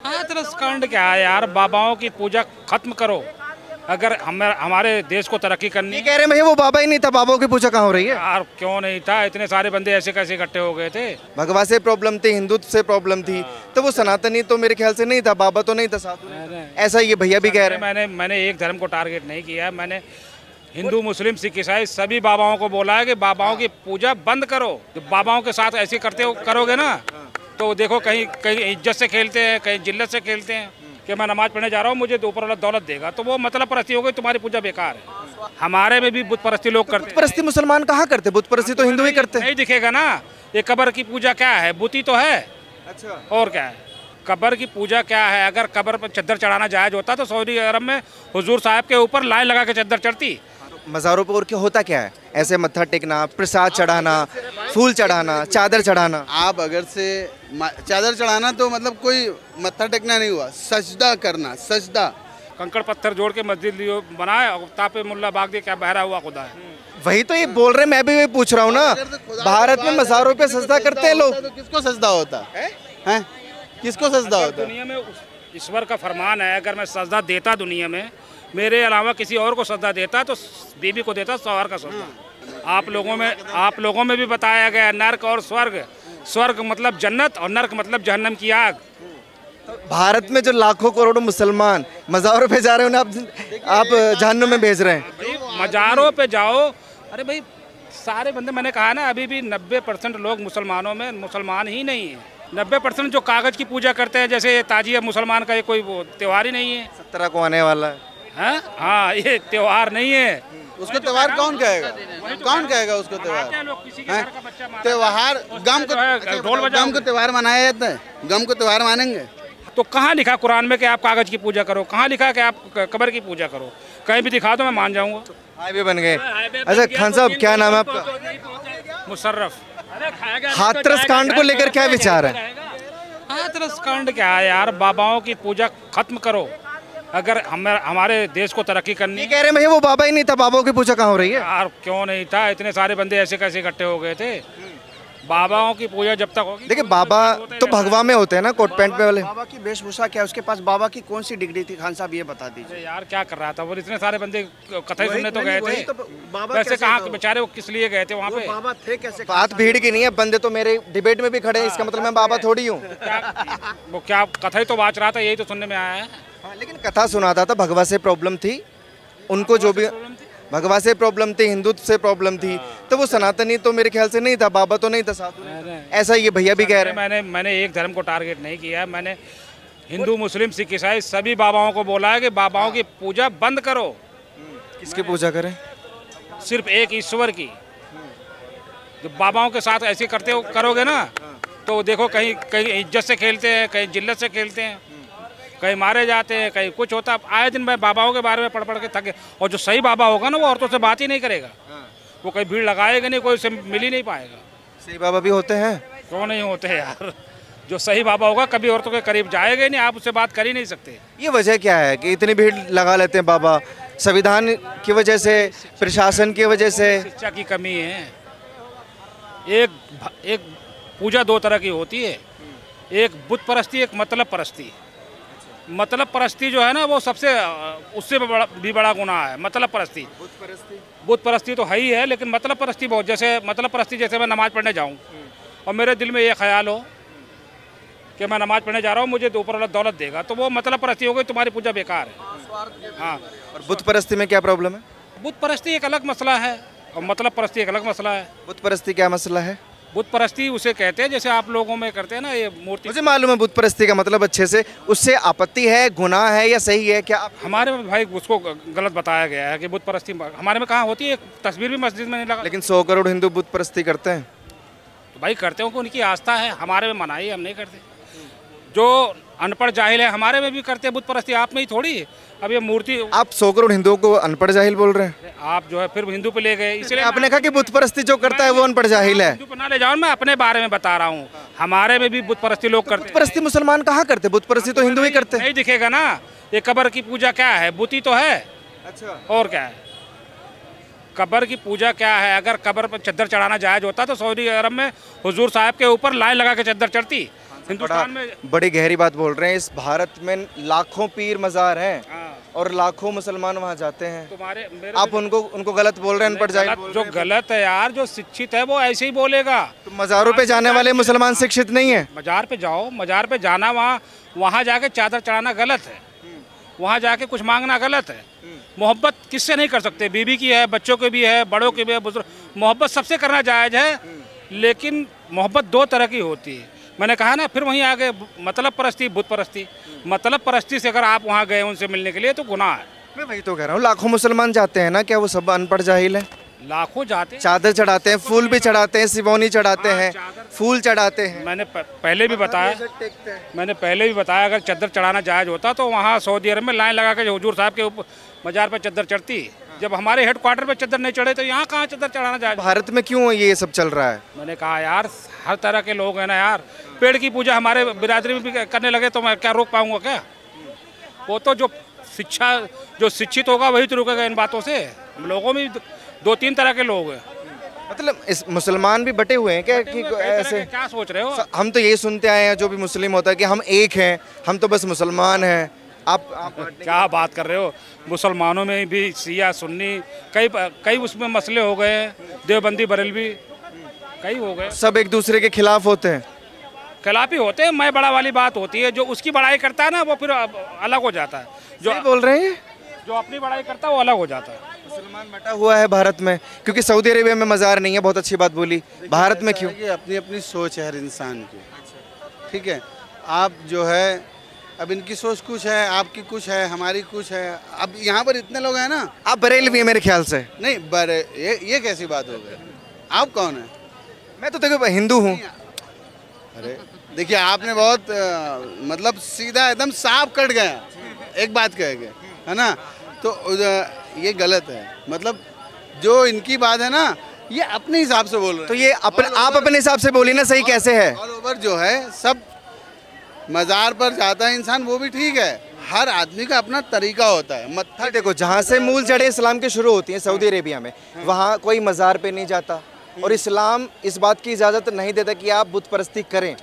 हाथरस कांड क्या है यार, बाबाओं की पूजा खत्म करो अगर हमारे देश को तरक्की करनी। ये कह रहे हैं भाई वो बाबा ही नहीं था, बाबाओं की पूजा कहाँ हो रही है? यार क्यों नहीं था, इतने सारे बंदे ऐसे कैसे इकट्ठे हो गए थे। भगवा से प्रॉब्लम थी, हिंदुत्व से प्रॉब्लम थी, तो वो सनातनी तो मेरे ख्याल से नहीं था, बाबा तो नहीं था, साधु नहीं था। ऐसा ये भैया भी कह रहे हैं। मैंने एक धर्म को टारगेट नहीं किया है। मैंने हिंदू, मुस्लिम, सिख, ईसाई सभी बाबाओं को बोला है कि बाबाओं की पूजा बंद करो। जब बाबाओं के साथ ऐसे करोगे ना तो देखो कहीं कहीं इज्जत से खेलते हैं, कहीं जिल्लत से खेलते हैं कि मैं नमाज पढ़ने जा रहा हूँ, मुझे ऊपर वाला दौलत देगा, तो वो मतलब परस्ती हो गई, तुम्हारी पूजा बेकार है। हमारे में भी बुत परस्ती लोग करते हैं। परस्ती मुसलमान कहाँ करते? बुत परस्ती तो हिंदू ही करते हैं। नहीं दिखेगा ना, ये कब्र की पूजा क्या है? बुती तो है। अच्छा, और क्या है? कब्र की पूजा क्या है? अगर कब्र पर चद्दर चढ़ाना जायज होता तो सऊदी अरब में हुजूर साहब के ऊपर लाइन लगा के चद्दर चढ़ती। मज़ारों पर और क्या होता क्या है? ऐसे मत्था टेकना, प्रसाद चढ़ाना, फूल चढ़ाना, चादर चढ़ाना। आप अगर से चादर चढ़ाना तो मतलब कोई मत्था टेकना नहीं हुआ, सजदा करना, सजदा। कंकड़ पत्थर जोड़ के मस्जिद लियो बनाए और तापे मुल्ला बाग दे, क्या बहरा हुआ खुदा है। वही तो ये बोल रहे, मैं भी वही पूछ रहा हूँ ना। भारत में मज़ारों पे सजदा करते हैं लोग। तो किसको सजदा होता है? किसको सजदा होता है? दुनिया में ईश्वर का फरमान है, अगर मैं सजदा देता दुनिया में, मेरे अलावा किसी और को सजदा देता तो बीबी को देता सवार का सजदा। आप लोगों में भी बताया गया नर्क और स्वर्ग। स्वर्ग मतलब जन्नत और नर्क मतलब जहन्नम की आग। भारत में जो लाखों करोड़ों मुसलमान मज़ारों पे जा रहे हैं उन्हें आप जहन्नुम में भेज रहे हैं। मज़ारों पे जाओ, अरे भाई सारे बंदे, मैंने कहा ना अभी भी 90% लोग मुसलमानों में मुसलमान ही नहीं है। 90% जो कागज़ की पूजा करते हैं, जैसे ताजिया मुसलमान का ये कोई वो त्यौहार ही नहीं है। 17 को आने वाला है। हाँ, ये त्यौहार नहीं है। उसको त्योहार कौन कहेगा? कौन कहेगा उसको त्योहार? त्योहार गम को त्योहार मनाया जाता है, गम को त्योहार मानेंगे? तो कहाँ लिखा कुरान में कि आप कागज की पूजा करो? कहाँ लिखा कि आप कब्र की पूजा करो? कहीं भी दिखा दो, मैं मान जाऊंगा। हाईवे बन गए। अच्छा खान साहब, क्या नाम है आपका? मुशर्रफ। हाथरस कांड को लेकर क्या विचार है? हाथरस कांड क्या है यार, बाबाओं की पूजा खत्म करो अगर हमारे देश को तरक्की करनी। ये कह रहे हैं भाई वो बाबा ही नहीं था, बाबाओं की पूजा कहाँ हो रही है? यार क्यों नहीं था, इतने सारे बंदे ऐसे कैसे इकट्ठे हो गए थे। बाबाओं की पूजा जब तक होगी। देखिए बाबा तो भगवा में होते हैं ना, कोट पैंट पे वाले। बाबा की वेशभूषा क्या है, उसके पास बाबा की कौन सी डिग्री थी? खान साहब ये बता दीजिए। यार क्या कर रहा था वो? इतने सारे बंदे कथाई सुनने तो गए थे। तो बाबा वैसे कैसे कहाँ था वो? बेचारे वो किस लिए गए थे वहाँ पे? बाबा थे कैसे? बात भीड़ की नहीं है, बंदे तो मेरे डिबेट में भी खड़े हैं, इसका मतलब मैं बाबा थोड़ी हूँ। वो क्या कथाई तो बाच रहा था, यही तो सुनने में आया है। लेकिन कथा सुनाता था, भगवा से प्रॉब्लम थी उनको, जो भी भगवा से प्रॉब्लम थी, हिंदुत्व से प्रॉब्लम थी, तो वो सनातनी तो मेरे ख्याल से नहीं था, बाबा तो नहीं था, साधु नहीं था। ऐसा ये भैया भी कह रहे हैं। मैंने एक धर्म को टारगेट नहीं किया है। मैंने हिंदू, मुस्लिम, सिख, ईसाई सभी बाबाओं को बोला है कि बाबाओं की पूजा बंद करो। किसकी पूजा करें? सिर्फ एक ईश्वर की। जब बाबाओं के साथ ऐसे करोगे ना तो देखो कहीं कहीं इज्जत से खेलते हैं, कहीं जिल्लत से खेलते हैं, कहीं मारे जाते हैं, कहीं कुछ होता है। आए दिन मैं बाबाओं के बारे में पढ़ के थके। और जो सही बाबा होगा ना वो औरतों से बात ही नहीं करेगा, वो कहीं भीड़ लगाएगा नहीं, कोई उससे मिल ही नहीं पाएगा। सही बाबा भी होते हैं? क्यों नहीं होते यार, जो सही बाबा होगा कभी औरतों के करीब जाएगा ही नहीं, आप उससे बात कर ही नहीं सकते। ये वजह क्या है कि इतनी भीड़ लगा लेते हैं बाबा? संविधान की वजह से, प्रशासन की वजह से? शिक्षा की कमी है। एक पूजा दो तरह की होती है, एक बुत परस्ती, एक मतलब परस्ती। मतलब परस्ती जो है ना वो सबसे उससे भी बड़ा गुनाह है। मतलब परस्ती, बुत परस्ती तो है ही है, लेकिन मतलब परस्ती बहुत, जैसे मतलब परस्ती जैसे मैं नमाज पढ़ने जाऊं और मेरे दिल में ये ख्याल हो कि मैं नमाज पढ़ने जा रहा हूँ, मुझे ऊपर वाला दौलत देगा, तो वो मतलब परस्ती हो गई, तुम्हारी पूजा बेकार है। हाँ, और बुत परस्ती में क्या प्रॉब्लम है? बुत परस्ती एक अलग मसला है और मतलब परस्ती एक अलग मसला है। बुत परस्ती क्या मसला है? बुत परस्ती उसे कहते हैं जैसे आप लोगों में करते हैं ना, ये मूर्ति। मुझे मालूम है बुत परस्ती का मतलब अच्छे से, उससे आपत्ति है, गुनाह है या सही है क्या? हमारे में भाई उसको गलत बताया गया है कि बुत परस्ती हमारे में कहाँ होती है। तस्वीर भी मस्जिद में नहीं लगा। लेकिन 100 करोड़ हिंदू बुत परस्ती करते हैं। तो भाई करते हो कि उनकी आस्था है, हमारे में मनाही, हम नहीं करते। जो अनपढ़ जाहिल है हमारे में भी करते हैं बुत परस्ती, आप में ही थोड़ी। अब ये मूर्ति, आप 100 करोड़ हिंदुओं को अनपढ़ जाहिल बोल रहे हैं? आप जो है फिर हिंदू पे ले गए, इसलिए आपने कहा कि बुत परस्ती जो करता है वो अनपढ़ जाहिल है। हिंदू पे ना ले जाओ, मैं अपने बारे में बता रहा हूँ। हमारे में भी बुत परस्ती लोग करते हैं। बुत परस्ती मुसलमान कहाँ करते? बुत परस्ती तो हिंदू ही करते हैं। नहीं दिखेगा ना, ये कब्र की पूजा क्या है? बुती तो है। अच्छा, और क्या है? कब्र की पूजा क्या है? अगर कब्र पर चद्दर चढ़ाना जायज होता तो सऊदी अरब में हुजूर साहब के ऊपर लाइन लगा के चद्दर चढ़ती हिंदुस्तान में बड़ी गहरी बात बोल रहे हैं। इस भारत में लाखों पीर मज़ार हैं हाँ। और लाखों मुसलमान वहाँ जाते हैं। तुम्हारे मेरे आप उनको गलत बोल रहे हैं, अनपढ़ जाहिल बोल जो गलत है यार, जो शिक्षित है वो ऐसे ही बोलेगा। तो मज़ारों पे जाने वाले मुसलमान शिक्षित नहीं है। मज़ार पे जाओ, मज़ार पे जाना, वहाँ जाके चादर चढ़ाना गलत है, वहाँ जाके कुछ मांगना गलत है। मोहब्बत किससे नहीं कर सकते? बीवी की है, बच्चों की भी है, बड़ों की भी है, बुजुर्ग, मोहब्बत सबसे करना जायज़ है। लेकिन मोहब्बत दो तरह की होती है। मैंने कहा ना, फिर वहीं आगे मतलब परस्ती, बुत परस्ती। मतलब परस्ती से अगर आप वहाँ गए उनसे मिलने के लिए तो गुनाह है। मैं वही तो कह रहा हूँ, लाखों मुसलमान जाते हैं ना, क्या वो सब अनपढ़ जाहिल है? लाखों जाते हैं, चादर चढ़ाते हैं, फूल भी चढ़ाते हैं, सिवौनी चढ़ाते हैं, फूल चढ़ाते हैं। मैंने पहले भी बताया अगर चद्दर चढ़ाना जायज़ होता तो वहाँ सऊदी अरब में लाइन लगा के हुजूर साहब के ऊपर मज़ार पर चद्दर चढ़ती। जब हमारे हेडक्वार्टर पे चद्दर नहीं चढ़े तो यहाँ कहाँ चद्दर चढ़ाना जायज़? भारत में क्यों ये सब चल रहा है? मैंने कहा यार, हर तरह के लोग हैं ना यार। पेड़ की पूजा हमारे बिरादरी में भी करने लगे तो मैं क्या रोक पाऊंगा क्या? वो तो जो शिक्षित होगा वही तो रुकेगा इन बातों से। हम लोगों में दो तीन तरह के लोग हैं। मतलब इस मुसलमान भी बटे हुए हैं क्या कि ऐसे? क्या सोच रहे हो? हम तो यही सुनते आए हैं जो भी मुस्लिम होता है कि हम एक हैं, हम तो बस मुसलमान हैं। आप क्या बात कर रहे हो? मुसलमानों में भी शिया सुन्नी कई उसमें मसले हो गए हैं, देवबंदी बरेलवी कई हो गए। सब एक दूसरे के खिलाफ होते हैं, खिलाफी होते हैं। मैं बड़ा वाली बात होती है, जो उसकी बड़ाई करता है ना वो फिर अलग हो जाता है। जो बोल रहे हैं, जो अपनी बड़ाई करता है वो अलग हो जाता है। मुसलमान बटा हुआ है भारत में, क्योंकि सऊदी अरेबिया में मज़ार नहीं है। बहुत अच्छी बात बोली। भारत में क्यों? अपनी अपनी सोच है हर इंसान की, ठीक है। आप जो है, अब इनकी सोच कुछ है, आपकी कुछ है, हमारी कुछ है। अब यहाँ पर इतने लोग हैं ना। आप बरेलवी है मेरे ख्याल से। नहीं, ये कैसी बात हो गई? आप कौन है? मैं तो देखो हिंदू हूँ। अरे देखिए, आपने बहुत मतलब सीधा एकदम साफ कट गया एक बात कह के, है ना? तो ये गलत है। मतलब जो इनकी बात है ना, ये अपने हिसाब से बोल रहे हैं। तो ये आप अपने हिसाब से बोली ना, सही कैसे है? ऑल ओवर जो है सब मज़ार पर जाता है इंसान, वो भी ठीक है। हर आदमी का अपना तरीका होता है। मत्था देखो, जहाँ से मूल जड़ें इस्लाम की शुरू होती हैं सऊदी अरेबिया में, वहाँ कोई मज़ार पे नहीं जाता। और इस्लाम इस बात की इजाज़त नहीं देता कि आप बुत परस्ती करें,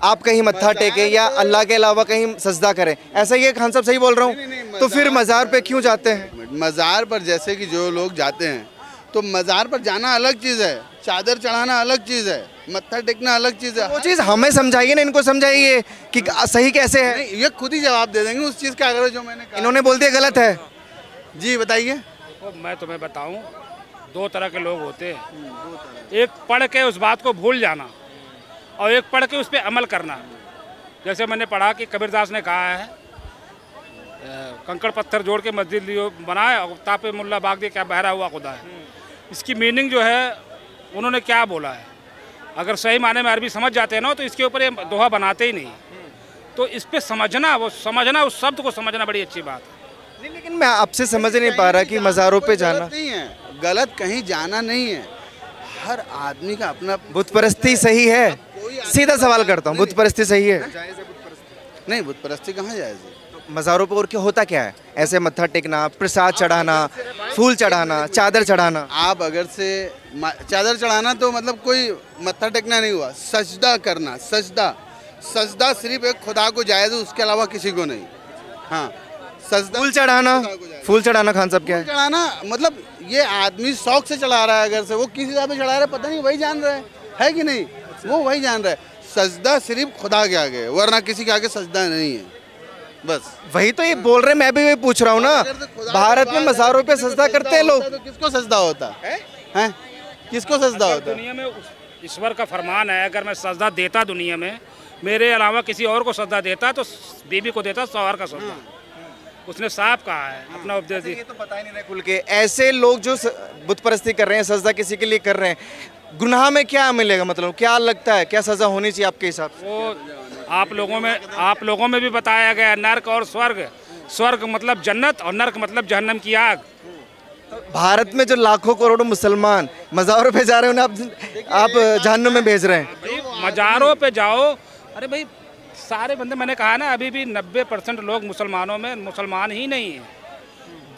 आप कहीं मत्था टेकें या अल्लाह के अलावा कहीं सजदा करें। ऐसा ही है खान साहब, सही बोल रहा हूँ? तो फिर मज़ार पे क्यों जाते हैं? मज़ार पर जैसे कि जो लोग जाते हैं, तो मज़ार पर जाना अलग चीज़ है, चादर चढ़ाना अलग चीज़ है, मत्था टेकना अलग चीज़ है। वो चीज़ हमें समझाइए ना, इनको समझाइए कि सही कैसे है। नहीं, ये खुद ही जवाब दे देंगे उस चीज़ का, अगर जो मैंने कहा। इन्होंने बोल दिया गलत है। जी बताइए। तो मैं तुम्हें बताऊं, दो तरह के लोग होते हैं। एक पढ़ के उस बात को भूल जाना और एक पढ़ के उस पर अमल करना। जैसे मैंने पढ़ा कि कबीरदास ने कहा है, कंकड़ पत्थर जोड़ के मस्जिद लियो बनाए और तापे मुल्ला बाग दे क्या बहरा हुआ खुदा है। इसकी मीनिंग जो है उन्होंने क्या बोला है, अगर सही माने में अरबी समझ जाते हैं ना तो इसके ऊपर ये दोहा बनाते ही नहीं। तो इस पे समझना, उस शब्द को समझना बड़ी अच्छी बात है। नहीं, लेकिन मैं आपसे समझ नहीं पा रहा कि मज़ारों पे जाना नहीं है, गलत कहीं जाना नहीं है। हर आदमी का अपना। बुत परस्ती सही है? सीधा सवाल करता हूँ, बुत परस्ती सही है? नहीं, बुत परस्ती कहाँ जायज़ है? मज़ारों पर और क्या होता क्या है? ऐसे मत्था टेकना, प्रसाद चढ़ाना, फूल चढ़ाना, चादर चढ़ाना। आप अगर से चादर चढ़ाना तो मतलब कोई मत्था टेकना नहीं हुआ। सजदा करना, सजदा सिर्फ एक खुदा को जायज़ है, उसके अलावा किसी को नहीं। हाँ, सजदा। फूल चढ़ाना खान साहब क्या है? चढ़ाना मतलब ये आदमी शौक से चढ़ा रहा है, अगर से वो किस हिसाब से चढ़ा रहा है पता नहीं, वही जान रहा है कि नहीं? वो वही जान रहा है। सजदा सिर्फ खुदा के आगे, वरना किसी के आगे सजदा नहीं है। बस वही तो ये बोल रहे, मैं भी वही पूछ रहा हूँ ना। भारत में मज़ारों पे सजदा करते हैं लोग। तो किसको सजदा होता है? किसको सजदा होता है? दुनिया में ईश्वर का फरमान है, अगर मैं सजदा देता दुनिया में, मेरे अलावा किसी और को सजदा देता तो बीबी को देता सवार का सजदा। उसने साफ कहा है अपना उपदेश। ये तो पता ही नहीं रहा खुल के। ऐसे लोग जो बुत परस्ती कर रहे हैं, सजदा किसी के लिए कर रहे हैं, गुनाह में क्या मिलेगा? मतलब क्या लगता है, क्या सजा होनी चाहिए आपके हिसाब से? वो आप लोगों में भी बताया गया, नर्क और स्वर्ग मतलब जन्नत और नर्क मतलब जहन्नम की आग। भारत में जो लाखों करोड़ों मुसलमान मज़ारों पे जा रहे हैं, उन्हें आप जहन्नुम में भेज रहे हैं। मज़ारों पे जाओ, अरे भाई सारे बंदे, मैंने कहा ना अभी भी 90% लोग मुसलमानों में मुसलमान ही नहीं है।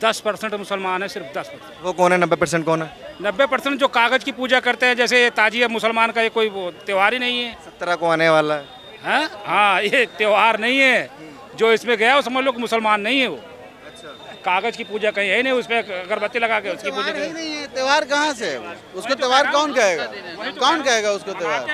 10% मुसलमान है, सिर्फ 10%। वो कौन है? 90% कौन है? 90% जो कागज़ की पूजा करते हैं, जैसे ताजिया मुसलमान का ये कोई वो त्यौहार ही नहीं है। 17 को आने वाला है। हैं। हाँ, ये त्यौहार नहीं है जो इसमें गया वो समझ लो कि मुसलमान नहीं है वो। कागज की पूजा कहीं है नहीं, उसमें अगरबत्ती लगा के उसकी पूजा ही नहीं है। त्योहार कहाँ से है वो? उसको त्योहार कौन कहेगा? कौन कहेगा उसको त्योहार?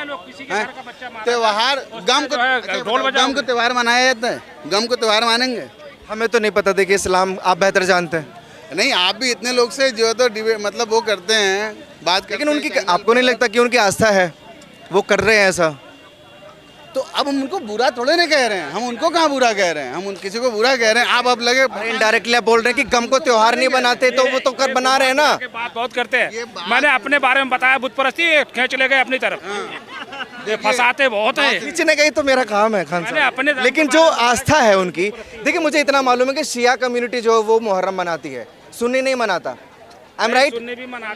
त्योहार गम को त्योहार मनाया जाता है? गम को त्योहार मानेंगे? हमें तो नहीं पता, देखिए इस्लाम आप बेहतर जानते हैं। नहीं, आप भी इतने लोग से जो तो डिबेट मतलब वो करते हैं, बात लेकिन उनकी आपको नहीं लगता कि उनकी आस्था है, वो कर रहे हैं ऐसा? तो अब हम उनको बुरा थोड़े ना कह रहे हैं, हम उनको कहाँ बुरा कह रहे हैं, हम किसी को बुरा कह रहे हैं। आप अब लगे इनडायरेक्टली आप बोल रहे हैं कि गम को त्योहार नहीं बनाते, तो वो तो कर बना रहे हैं ना। बात बहुत करते हैं, मैंने अपने बारे में बताया, बुत परस्ती खींच ले गए अपनी तरफ, ये फंसाते बहुत है। खींचने का ही तो मेरा काम है खान साहब, लेकिन जो आस्था है उनकी, देखिए मुझे इतना मालूम है कि शिया कम्युनिटी जो वो मुहर्रम मनाती है, सुन्नी नहीं मनाता। I am right?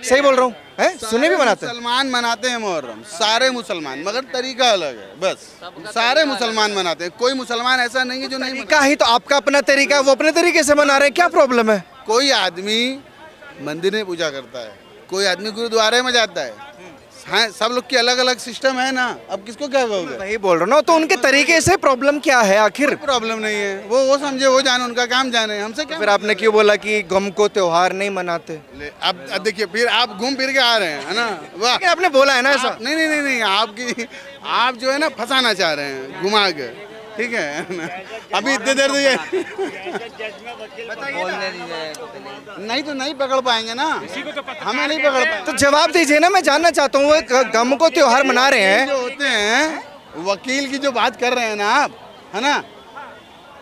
सही बोल रहा हूँ, है? सुन्नी भी मनाते हैं। मुसलमान मनाते हैं मुहर्रम, सारे मुसलमान, मगर तरीका अलग है बस। सारे मुसलमान मनाते हैं, कोई मुसलमान ऐसा नहीं है जो नहीं। तरीका ही तो आपका अपना तरीका है, वो अपने तरीके से मना रहे हैं, क्या प्रॉब्लम है? कोई आदमी मंदिर में पूजा करता है, कोई आदमी गुरुद्वारे में जाता है। हाँ, सब लोग की अलग अलग सिस्टम है ना, अब किसको क्या कहोगे? वही बोल रहा हूँ ना, तो उनके तरीके से प्रॉब्लम क्या है आखिर? प्रॉब्लम नहीं है, वो समझे, वो जाने, उनका काम जाने, हमसे क्या? फिर आपने क्यों बोला कि गम को त्योहार नहीं मनाते? अब देखिए, फिर आप घूम फिर के आ रहे हैं, है ना? वाह, आपने बोला है ना ऐसा। नहीं नहीं नहीं नहीं, आपकी आप जो है ना फंसाना चाह रहे हैं घुमा के, ठीक है? अभी इतने देर नहीं तो नहीं पकड़ पाएंगे ना, हमें नहीं पकड़ पाएंगे। तो जवाब दीजिए ना, मैं जानना चाहता हूँ, वो गम को त्योहार मना रहे हैं जो होते हैं वकील की जो बात कर रहे हैं ना आप, है ना?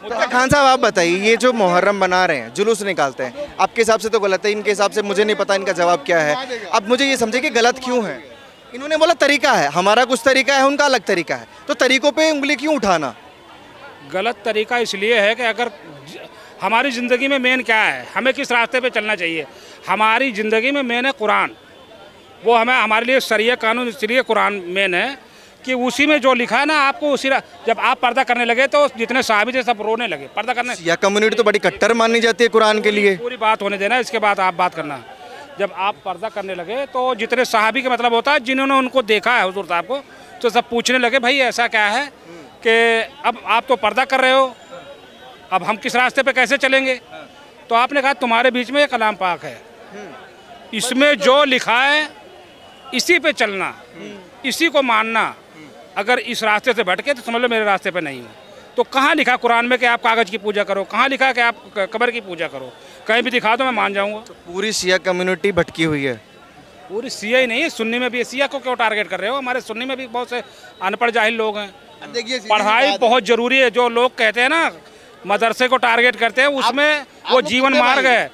तो खान साहब आप बताइए, ये जो मुहर्रम बना रहे हैं, जुलूस निकालते हैं, आपके हिसाब से तो गलत है, इनके हिसाब से मुझे नहीं पता इनका जवाब क्या है। अब मुझे ये समझे कि गलत क्यों है। इन्होंने बोला तरीका है, हमारा कुछ तरीका है, उनका अलग तरीका है, तो तरीकों पे उंगली क्यों उठाना? गलत तरीका इसलिए है कि अगर हमारी ज़िंदगी में मेन क्या है, हमें किस रास्ते पे चलना चाहिए। हमारी ज़िंदगी में मेन है कुरान, वो हमें हमारे लिए शरीय कानून, इसलिए कुरान मेन है कि उसी में जो लिखा है ना, आपको उसी जब आप पर्दा करने लगे तो जितने साहबी थे सब रोने लगे पर्दा करने। या कम्युनिटी तो बड़ी कट्टर मानी जाती है कुरान के लिए। पूरी बात होने देना, इसके बाद आप बात करना। जब आप पर्दा करने लगे तो जितने साहबी का मतलब होता है जिन्होंने उनको देखा है हुजूर साहब को, तो सब पूछने लगे भाई ऐसा क्या है कि अब आप तो पर्दा कर रहे हो, अब हम किस रास्ते पे कैसे चलेंगे? तो आपने कहा तुम्हारे बीच में एक कलाम पाक है, इसमें जो लिखा है इसी पे चलना, इसी को मानना। अगर इस रास्ते से भटके तो समझ लो मेरे रास्ते पे नहीं है। तो कहाँ लिखा कुरान में कि आप कागज़ की पूजा करो? कहाँ लिखा कि आप कब्र की पूजा करो? कहीं भी दिखा दो, मैं मान जाऊँगा। तो पूरी शिया कम्युनिटी भटकी हुई है। पूरी शिया ही नहीं है, सुन्नी में भी है। शिया को क्यों टारगेट कर रहे हो? हमारे सुन्नी में भी बहुत से अनपढ़ जाहिल लोग हैं। देखिए, पढ़ाई बहुत जरूरी है। जो लोग कहते हैं ना मदरसे को टारगेट करते हैं, उसमें वो जीवन मार्ग है।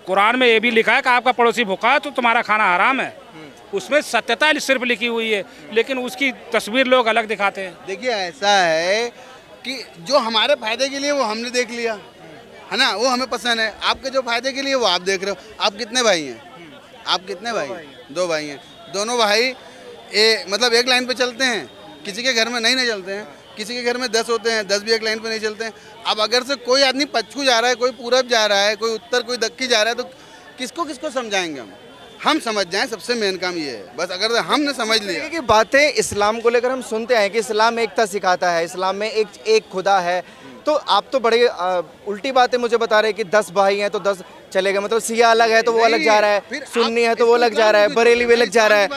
कुरान में ये भी लिखा है कि आपका पड़ोसी भूखा है तो तुम्हारा खाना हराम है। उसमें सत्यता सिर्फ लिखी हुई है, लेकिन उसकी तस्वीर लोग अलग दिखाते हैं। देखिए, ऐसा है कि जो हमारे फायदे के लिए वो हमने देख लिया, है ना, वो हमें पसंद है। आपके जो फायदे के लिए वो आप देख रहे हो। आप कितने भाई हैं? आप कितने भाई हैं? 2 भाई हैं। दोनों भाई मतलब एक लाइन पे चलते हैं। किसी के घर में नहीं चलते हैं, किसी के घर में 10 होते हैं, 10 भी एक लाइन पे नहीं चलते हैं। अब अगर से कोई आदमी पश्चिम जा रहा है, कोई पूरब जा रहा है, कोई उत्तर, कोई दक्षिण जा रहा है, तो किसको किसको समझाएंगे हम समझ जाएं। सबसे मेन काम ये है, बस अगर हमने समझ लिया कि बातें इस्लाम को लेकर हम सुनते हैं कि इस्लाम एकता सिखाता है, इस्लाम में एक खुदा है, तो आप तो बड़े उल्टी बातें मुझे बता रहे हैं कि 10 भाई हैं तो 10 चले गए, मतलब सिया अलग है तो वो अलग जा रहा है, सुन्नी है तो वो अलग जा रहा है, बरेली भी अलग जा रहा है,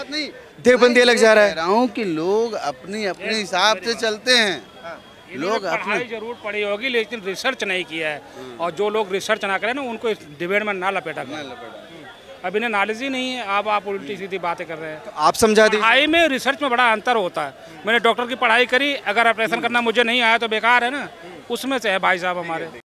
देवबंदी अलग जा रहा है। कह रहा हूं कि लोग अपने हिसाब से चलते हैं। लोग पढ़ाई जरूर पढ़ी होगी लेकिन रिसर्च नहीं किया है, और जो लोग रिसर्च ना करें ना उनको इस डिबेट में ना लपेटा करें। अब इन्हें नॉलेज ही नहीं है, आप उल्टी सीधी बातें कर रहे हैं। तो आप समझा दीजिए। पढ़ाई में रिसर्च में बड़ा अंतर होता है। मैंने डॉक्टर की पढ़ाई करी, अगर ऑपरेशन करना मुझे नहीं आया तो बेकार है ना, उसमें से है भाई साहब हमारे।